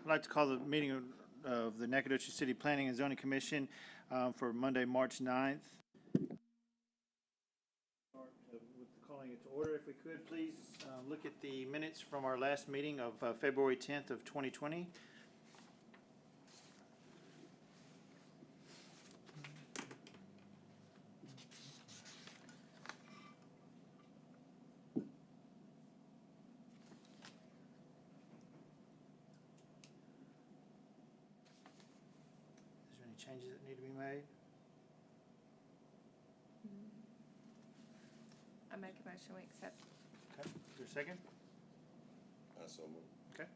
I'd like to call the meeting of the Nacogdoches City Planning and Zoning Commission for Monday, March 9th. Start with calling it to order. If we could, please look at the minutes from our last meeting of February 10th of 2020. Is there any changes that need to be made? I make a motion we accept. Okay, is there a second? I so move. Okay,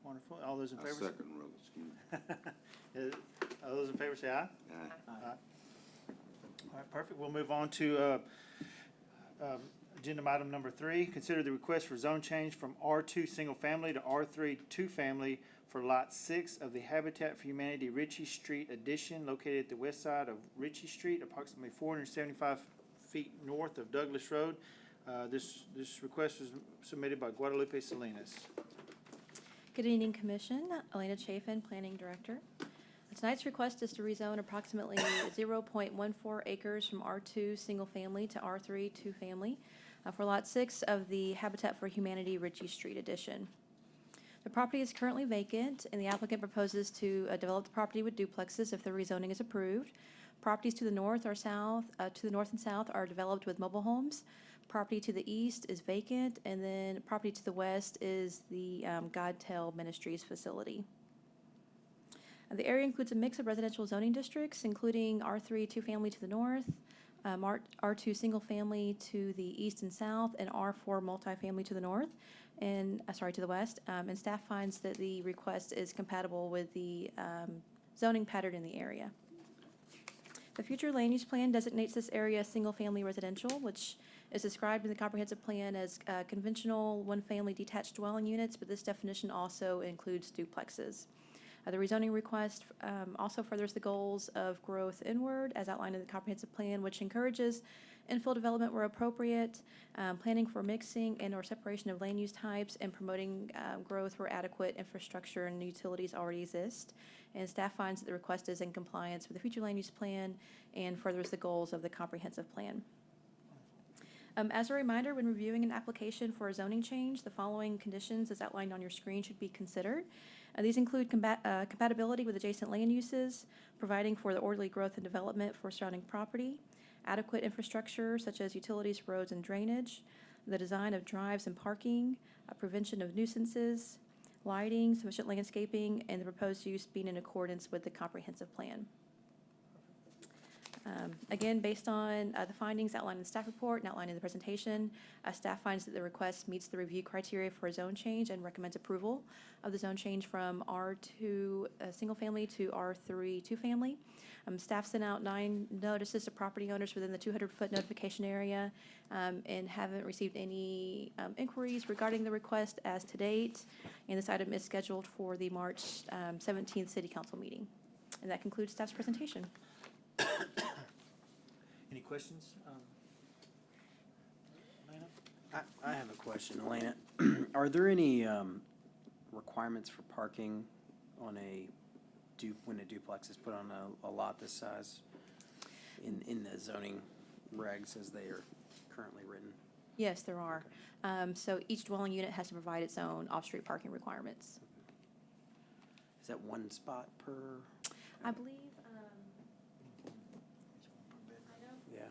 wonderful. All those in I favor? second, rather, excuse me. All those in favor say aye. Aye. Aye. All right, perfect. We'll move on to agenda item number 3. Consider the request for zone change from R2 single family to R3 two family for lot 6 of the Habitat for Humanity Ritchie Street addition located at the west side of Ritchie Street, approximately 475 feet north of Douglas Road. This request was submitted by Guadalupe Salinas. Good evening, Commission. Elena Chafin, Planning Director. Tonight's request is to rezone approximately 0.14 acres from R2 single family to R3 two family for lot 6 of the Habitat for Humanity Ritchie Street addition. The property is currently vacant, and the applicant proposes to develop the property with duplexes if the rezoning is approved. Properties to the north or south, to the north and south are developed with mobile homes. Property to the east is vacant, and then property to the west is the Godtel Ministries facility. The area includes a mix of residential zoning districts, including R3 two-family to the north, R2 single-family to the east and south, and R4 multifamily to the north, and to the west. And staff finds that the request is compatible with the zoning pattern in the area. The future land use plan designates this area single-family residential, which is described in the comprehensive plan as conventional one-family detached dwelling units, but this definition also includes duplexes. The rezoning request also furthers the goals of growth inward, as outlined in the comprehensive plan, which encourages infill development where appropriate, planning for mixing and or separation of land use types, and promoting growth where adequate infrastructure and utilities already exist. And staff finds that the request is in compliance with the future land use plan and furthers the goals of the comprehensive plan. As a reminder, when reviewing an application for a zoning change, the following conditions as outlined on your screen should be considered. These include compatibility with adjacent land uses, providing for the orderly growth and development for surrounding property, adequate infrastructure such as utilities, roads, and drainage, the design of drives and parking, prevention of nuisances, lighting, sufficient landscaping, and the proposed use being in accordance with the comprehensive plan. Again, based on the findings outlined in the staff report and outlined in the presentation, staff finds that the request meets the review criteria for a zone change and recommends approval of the zone change from R2 single family to R3 two family. Staff sent out 9 notices to property owners within the 200-foot notification area and haven't received any inquiries regarding the request as to date. And this item is scheduled for the March 17th City Council meeting. And that concludes staff's presentation. Any questions? Elena? I have a question, Elena. Are there any requirements for parking on when a duplex is put on a lot this size in the zoning regs as they are currently written? Yes, there are. So each dwelling unit has to provide its own off-street parking requirements. Is that one spot per? I believe, Yeah.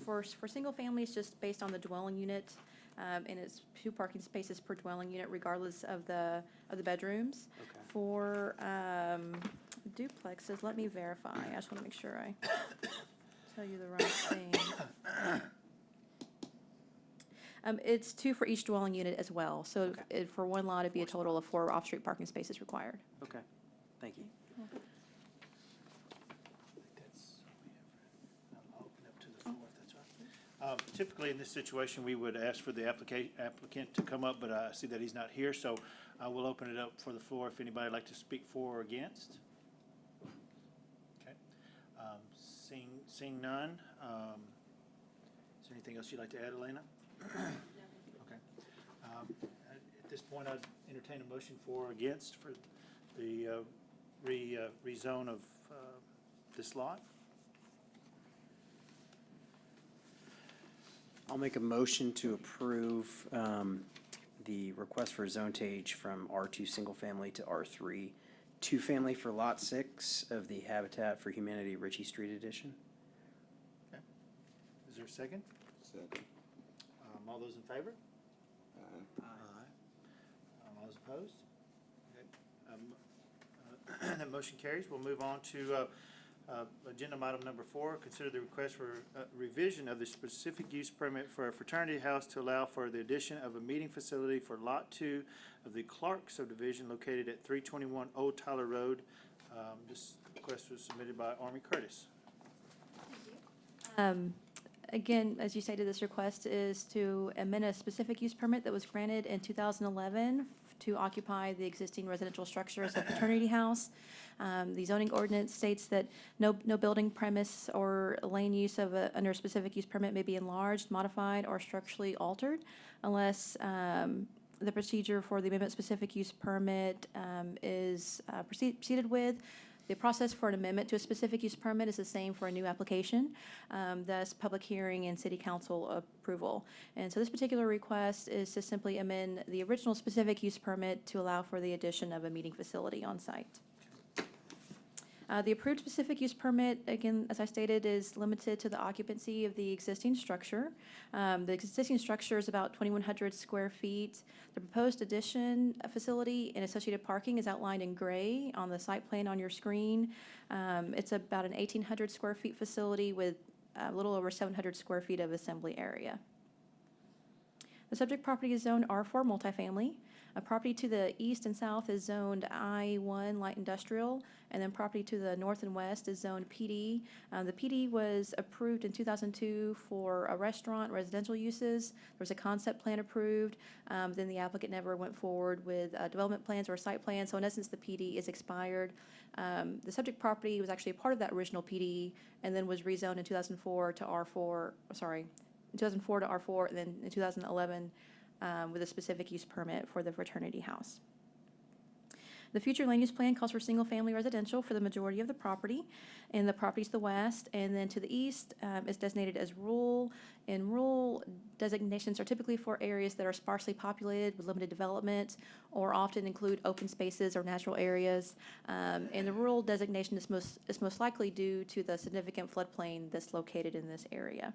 for single families, just based on the dwelling unit, and it's 2 parking spaces per dwelling unit, regardless of the bedrooms. Okay. For duplexes, let me verify. I just want to make sure I tell you the right thing. It's 2 for each dwelling unit as well. So Okay. for one lot, it'd be a total of 4 off-street parking spaces required. Okay. Thank you. I'll open up to the floor if that's right. Typically, in this situation, we would ask for the applicant to come up, but I see that he's not here, so I will open it up for the floor if anybody would like to speak for or against. Okay. Seeing none, is there anything else you'd like to add, Elena? Okay. At this point, I'd entertain a motion for or against for the rezone of this lot? I'll make a motion to approve the request for zone change from R2 single family to R3 two-family for Lot 6 of the Habitat for Humanity Ritchie Street Edition. Is there a second? Second. All those in favor? Aye. All those opposed? Okay. That motion carries. We'll move on to agenda item number 4. Consider the request for revision of the specific use permit for a fraternity house to allow for the addition of a meeting facility for Lot 2 of the Clark subdivision located at 321 Old Tyler Road. This request was submitted by Army Curtis. Again, as you stated, this request is to amend a specific use permit that was granted in 2011 to occupy the existing residential structure as a fraternity house. The zoning ordinance states that no building premise or land use of under a specific use permit may be enlarged, modified, or structurally altered unless the procedure for the amendment specific use permit is proceeded with. The process for an amendment to a specific use permit is the same for a new application, thus public hearing and city council approval. And so this particular request is to simply amend the original specific use permit to allow for the addition of a meeting facility on site. The approved specific use permit, again, as I stated, is limited to the occupancy of the existing structure. The existing structure is about 2,100 square feet. The proposed addition facility and associated parking is outlined in gray on the site plan on your screen. It's about an 1,800 square feet facility with a little over 700 square feet of assembly area. The subject property is zoned R4 multifamily. A property to the east and south is zoned I1 light industrial, and then property to the north and west is zoned PD. The PD was approved in 2002 for a restaurant, residential uses. There was a concept plan approved. Then the applicant never went forward with development plans or site plans, so in essence, the PD is expired. The subject property was actually a part of that original PD and then was rezoned in 2004 to R4, in 2004 to R4, and then in 2011 with a specific use permit for the fraternity house. The future land use plan calls for single-family residential for the majority of the property, and the property to the west, and then to the east is designated as rural. And rural designations are typically for areas that are sparsely populated with limited development, or often include open spaces or natural areas. And the rural designation is most likely due to the significant floodplain that's located in this area.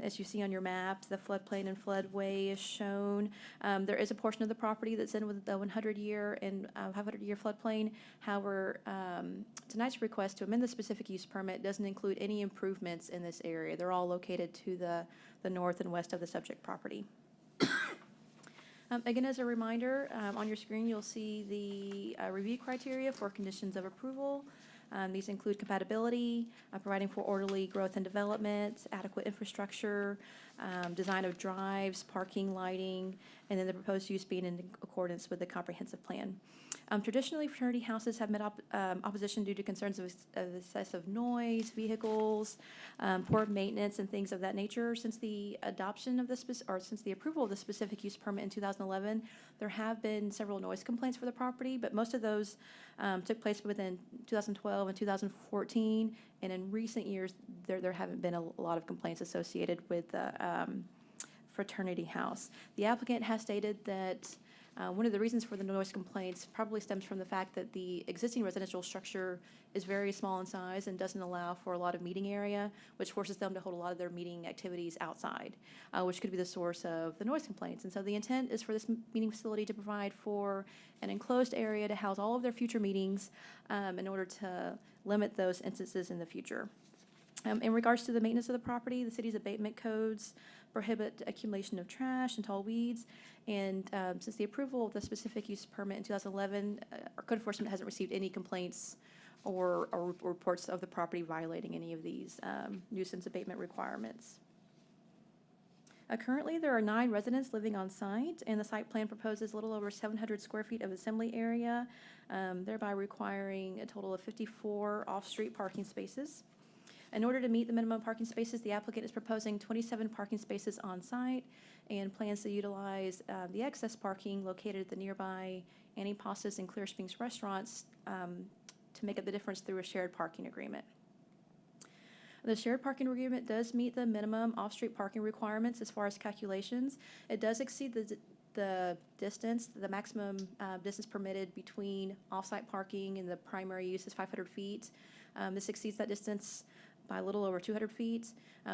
As you see on your map, the floodplain and floodway is shown. There is a portion of the property that's in with the 100-year and 500-year floodplain. However, tonight's request to amend the specific use permit doesn't include any improvements in this area. They're all located to the north and west of the subject property. Again, as a reminder, on your screen you'll see the review criteria for conditions of approval. These include compatibility, providing for orderly growth and development, adequate infrastructure, design of drives, parking, lighting, and then the proposed use being in accordance with the comprehensive plan. Traditionally, fraternity houses have met opposition due to concerns of excessive noise, vehicles, poor maintenance, and things of that nature. Since the adoption of since the approval of the specific use permit in 2011, there have been several noise complaints for the property, but most of those took place within 2012 and 2014, and in recent years, there haven't been a lot of complaints associated with the fraternity house. The applicant has stated that one of the reasons for the noise complaints probably stems from the fact that the existing residential structure is very small in size and doesn't allow for a lot of meeting area, which forces them to hold a lot of their meeting activities outside, which could be the source of the noise complaints. And so the intent is for this meeting facility to provide for an enclosed area to house all of their future meetings in order to limit those instances in the future. In regards to the maintenance of the property, the city's abatement codes prohibit accumulation of trash and tall weeds. And since the approval of the specific use permit in 2011, our code enforcement hasn't received any complaints or reports of the property violating any of these nuisance abatement requirements. Currently, there are 9 residents living on site, and the site plan proposes a little over 700 square feet of assembly area, thereby requiring a total of 54 off-street parking spaces. In order to meet the minimum parking spaces, the applicant is proposing 27 parking spaces on site and plans to utilize the excess parking located at the nearby Annie Pastas, and Clear Springs Restaurants to make up the difference through a shared parking agreement. The shared parking agreement does meet the minimum off-street parking requirements as far as calculations. It does exceed the distance, the maximum distance permitted between off-site parking and the primary use is 500 feet. This exceeds that distance by a little over 200 feet.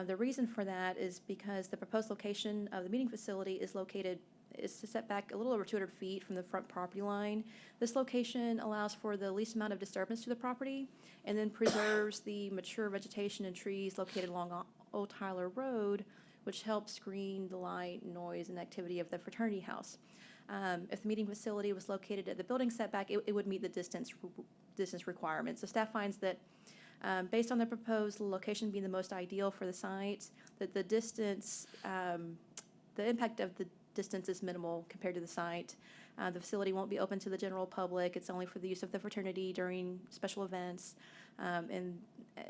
The reason for that is because the proposed location of the meeting facility is set back a little over 200 feet from the front property line. This location allows for the least amount of disturbance to the property and then preserves the mature vegetation and trees located along Old Tyler Road, which helps screen the light, noise, and activity of the fraternity house. If the meeting facility was located at the building setback, it would meet the distance requirements. So staff finds that based on the proposed location being the most ideal for the site, that the distance, the impact of the distance is minimal compared to the site. The facility won't be open to the general public. It's only for the use of the fraternity during special events. And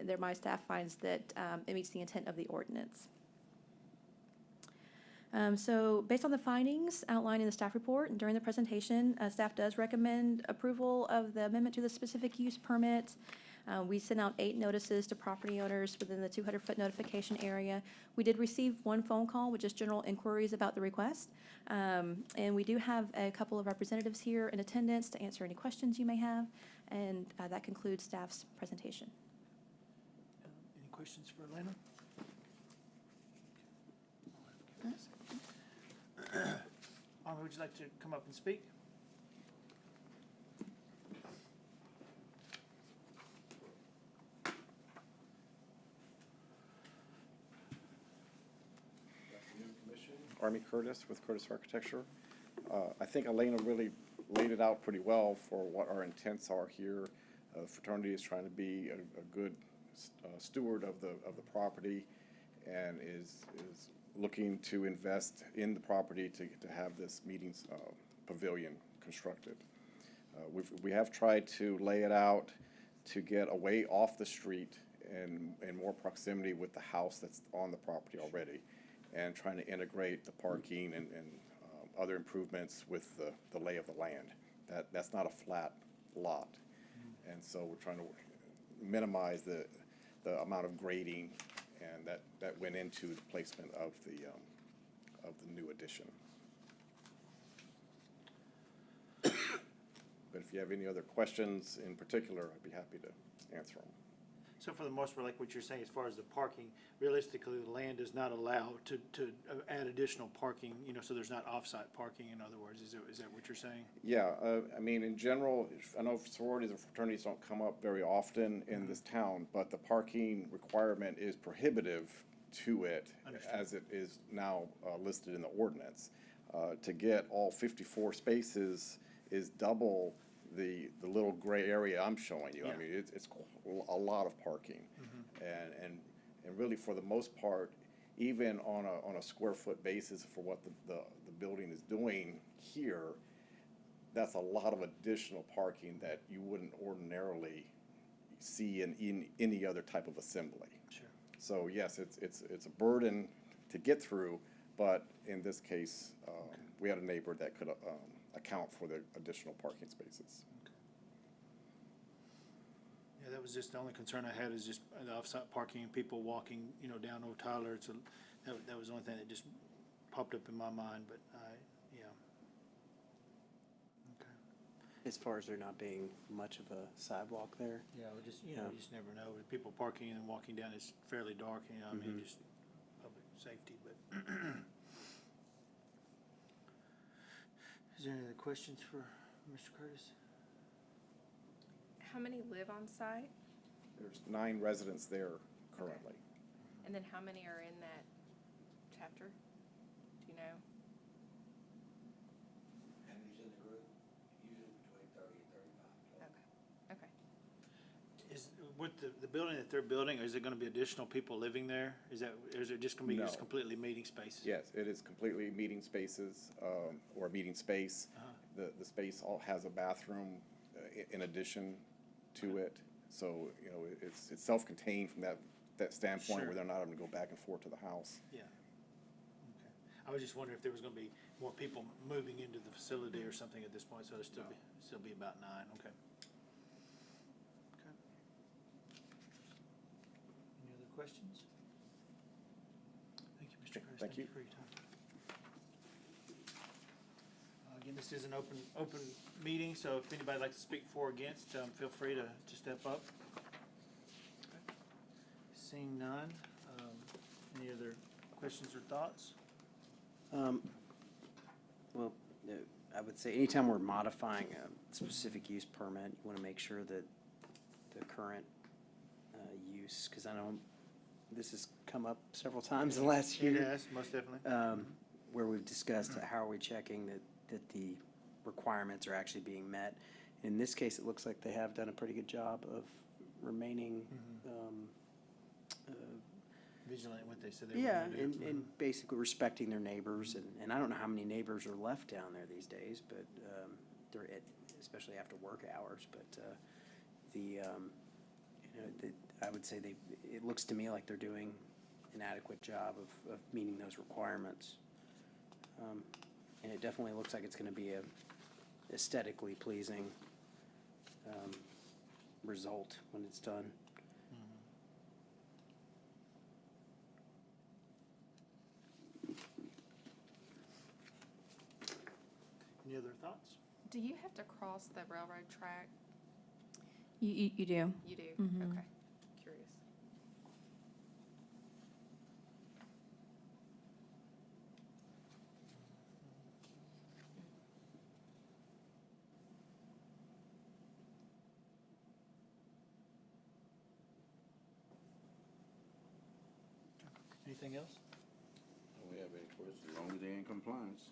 thereby staff finds that it meets the intent of the ordinance. So based on the findings outlined in the staff report and during the presentation, staff does recommend approval of the amendment to the specific use permit. We sent out 8 notices to property owners within the 200-foot notification area. We did receive 1 phone call with just general inquiries about the request. And we do have a couple of representatives here in attendance to answer any questions you may have. And that concludes staff's presentation. Any questions for Elena? Army, would you like to come up and speak? Army Curtis with Curtis Architecture. I think Elena really laid it out pretty well for what our intents are here. Fraternity is trying to be a good steward of the property and is looking to invest in the property to have this meetings pavilion constructed. We have tried to lay it out to get away off the street and in more proximity with the house that's on the property already, and trying to integrate the parking and other improvements with the lay of the land. That's not a flat lot. And so we're trying to minimize the amount of grading and that went into the placement of the new addition. But if you have any other questions in particular, I'd be happy to answer them. So for the most part, like what you're saying, as far as the parking, realistically, the land does not allow to add additional parking, so there's not off-site parking, in other words. Is that what you're saying? Yeah, I mean, in general, I know sororities and fraternities don't come up very often in this town, but the parking requirement is prohibitive to it as it is now listed in the ordinance. To get all 54 spaces is double the little gray area I'm showing you. Yeah. I mean, it's a lot of parking. And really, for the most part, even on a square foot basis for what the building is doing here, that's a lot of additional parking that you wouldn't ordinarily see in any other type of assembly. Sure. So yes, it's a burden to get through, but in this case, we had a neighbor that could account for the additional parking spaces. Yeah, that was just the only concern I had, is just the off-site parking and people walking, down Old Tyler. That was the only thing that just popped up in my mind, but yeah. Okay. As far as there not being much of a sidewalk there. Yeah, we just, Yeah. you just never know. With people parking and walking down, it's fairly dark, I mean, just public safety, but. Is there any other questions for Mr. Curtis? How many live on site? There's 9 residents there currently. And then how many are in that chapter? Do you know? And who's in the group? Usually between 30 and 35. Okay. Is, with the building that they're building, is there gonna be additional people living there? Is it just gonna be just No. completely meeting spaces? Yes, it is completely meeting spaces, or meeting space. The space all has a bathroom in addition to it. So, it's self-contained from that standpoint, Sure. where they're not having to go back and forth to the house. Yeah. Okay. I was just wondering if there was gonna be more people moving into the facility or something at this point, so it'll still be about 9, okay. Okay. Any other questions? Thank you, Mr. Chris. Thank you. For your time. Again, this is an open meeting, so if anybody'd like to speak for or against, feel free to step up. Okay. Seeing none, any other questions or thoughts? Well, I would say anytime we're modifying a specific use permit, you want to make sure that the current use, because I know this has come up several times in the last year. Yes, most definitely. Where we've discussed how are we checking that the requirements are actually being met. In this case, it looks like they have done a pretty good job of remaining, Vigilant in what they said they were yeah, gonna do. and basically respecting their neighbors. And I don't know how many neighbors are left down there these days, but they're especially after work hours. But I would say it looks to me like they're doing an adequate job of meeting those requirements. And it definitely looks like it's going to be a aesthetically pleasing result when it's done. Any other thoughts? Do you have to cross the railroad track? You do. You do? Mhm. Okay, curious. Anything else? Don't we have any questions, as long as they're in compliance.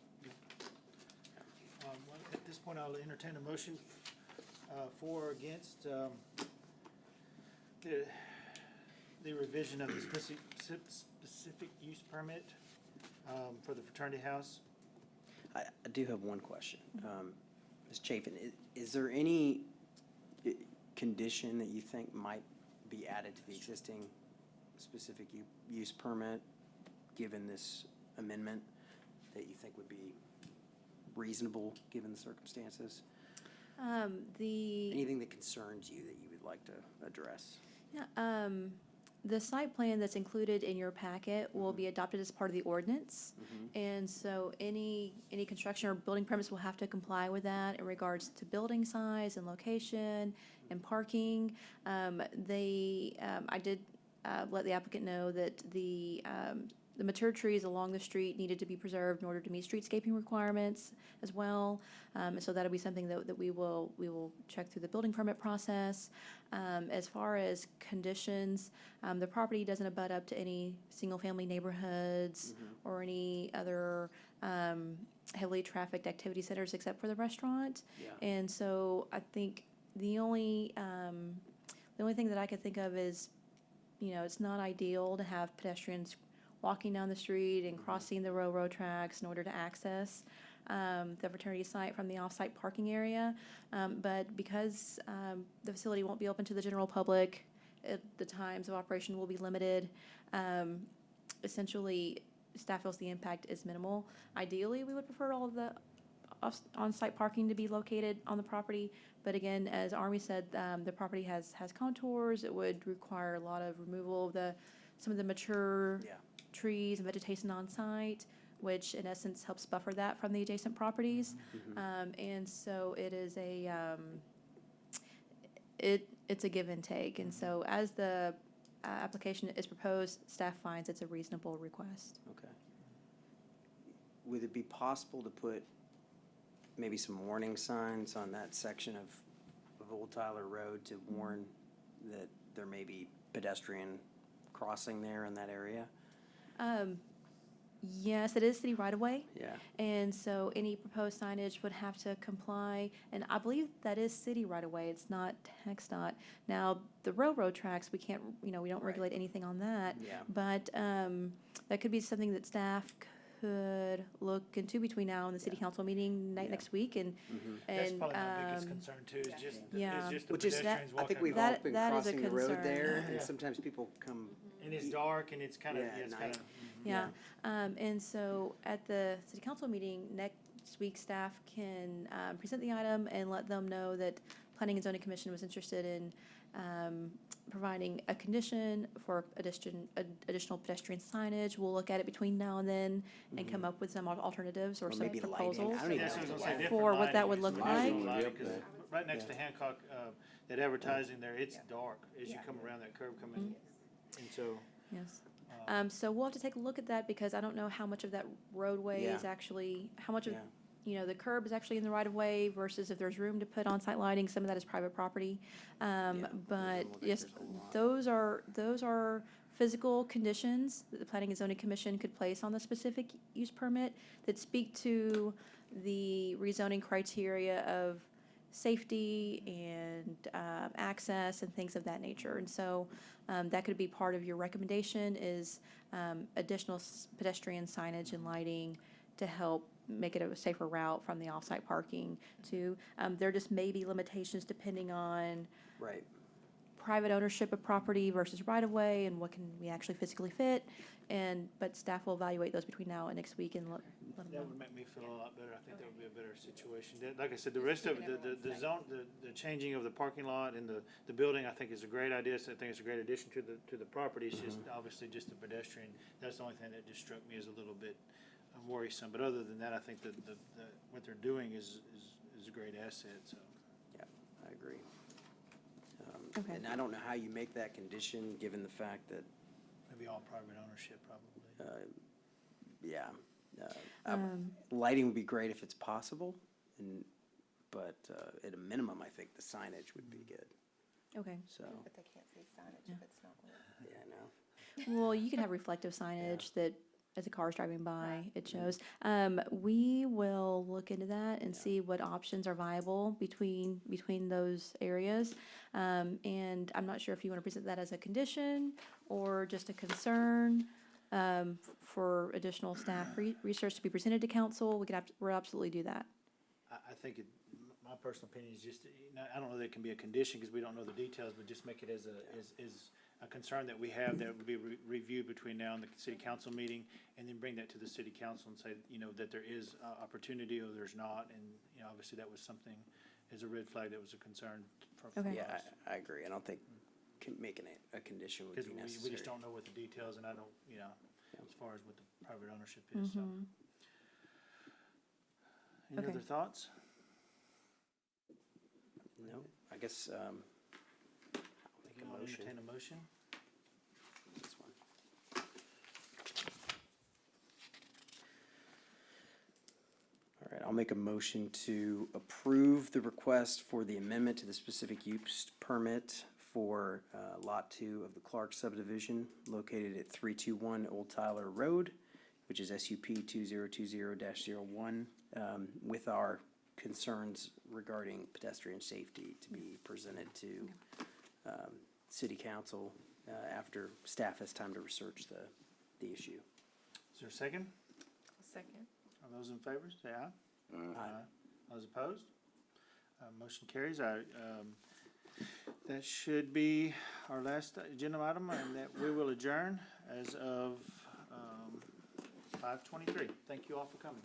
Well, at this point, I'll entertain a motion for or against the revision of the specific use permit for the fraternity house. I do have one question. Ms. Chafin, is there any condition that you think might be added to the existing specific use permit, given this amendment, that you think would be reasonable, given the circumstances? Anything that concerns you that you would like to address? Yeah, the site plan that's included in your packet will be adopted as part of the ordinance. And so any construction or building permits will have to comply with that in regards to building size and location and parking. I did let the applicant know that the mature trees along the street needed to be preserved in order to meet streetscaping requirements as well. And so that'll be something that we will check through the building permit process. As far as conditions, the property doesn't abut up to any single-family neighborhoods or any other heavily trafficked activity centers except for the restaurant. Yeah. And so I think the only thing that I could think of is, it's not ideal to have pedestrians walking down the street and crossing the railroad tracks in order to access the fraternity site from the off-site parking area. But because the facility won't be open to the general public, the times of operation will be limited. Essentially, staff feels the impact is minimal. Ideally, we would prefer all of the on-site parking to be located on the property. But again, as Army said, the property has contours. It would require a lot of removal of some of the mature trees and vegetation on site, which in essence helps buffer that from the adjacent properties. And so it is it's a give and take. And so as the application is proposed, staff finds it's a reasonable request. Okay. Would it be possible to put maybe some warning signs on that section of Old Tyler Road to warn that there may be pedestrian crossing there in that area? Yes, it is city right of way. Yeah. And so any proposed signage would have to comply, and I believe that is city right of way, it's not TxDOT. Now, the railroad tracks, we don't Right. regulate anything on that. Yeah. But that could be something that staff could look into between now and the city council meeting Yeah. next week and, That's and, probably my biggest um, concern too, is just, yeah. is just the Which is, pedestrians I walking. think we've across. all been That is a crossing the road concern. there, Yeah. and sometimes people come. And it's dark and it's kind of, Yeah, it's at kind night. of. Yeah, and so at the city council meeting next week, staff can present the item and let them know that Planning and Zoning Commission was interested in providing a condition for additional pedestrian signage. We'll look at it between now and then and come up with some alternatives or Or some maybe lighting. proposals. I don't even Yeah, know. so I was what gonna say the- different For what that lighting, would some look additional like. lighting, 'cause right next to Hancock, that advertising there, it's dark as you Yeah. come around that curve coming. And so, Yes. So we'll have to take a look at that because I don't know how much of that roadway is Yeah. actually, how much of, Yeah. the curb is actually in the right of way versus if there's room to put on-site lighting, some of that is private property. Yeah, But doesn't look like yes, there's a lot. those are physical conditions that the Planning and Zoning Commission could place on the specific use permit that speak to the rezoning criteria of safety and access and things of that nature. And so that could be part of your recommendation is additional pedestrian signage and lighting to help make it a safer route from the off-site parking to, there just may be limitations depending on Right. private ownership of property versus right-of-way and what can we actually physically fit. But staff will evaluate those between now and next week and let them that know. would make me feel a lot better. I think that would be a better situation. Like I said, the rest of it, the zone, the changing of the parking lot and the building, I think is a great idea. So I think it's a great addition to the property. It's just obviously just the pedestrian. That's the only thing that just struck me as a little bit worrisome. But other than that, I think that what they're doing is a great asset, so. Yeah, I agree. Okay. And I don't know how you make that condition, given the fact that, Maybe all private ownership, probably. yeah. Um, Lighting would be great if it's possible, but at a minimum, I think the signage would be good, Okay. so, But they can't see signage if it's not lit. yeah, no. Well, you can have reflective signage that as a car's driving by, it shows. We will look into that and see what options are viable between those areas. And I'm not sure if you want to present that as a condition or just a concern for additional staff research to be presented to council. We'll absolutely do that. I think my personal opinion is just, I don't know that it can be a condition because we don't know the details, but just make it as a concern that we have that would be reviewed between now and the city council meeting, and then bring that to the city council and say, that there is opportunity or there's not, and, obviously that was something as a red flag that was a concern for Okay. Yeah, us. I agree. I don't think making it a condition would Because be we necessary. just don't know what the details, and I don't, as far as what the private ownership is, so. Mhm. Any Okay. other thoughts? No, I guess, I'll make a I'll motion. entertain a motion. This one. All right, I'll make a motion to approve the request for the amendment to the specific use permit for Lot 2 of the Clark subdivision located at 321 Old Tyler Road, which is SUP 2020-01, with our concerns regarding pedestrian safety to be presented to city council after staff has time to research the issue. Is there a second? Second. All those in favor, say aye. Aye. All those opposed? Motion carries. That should be our last agenda item, and that we will adjourn as of 5:23. Thank you all for coming.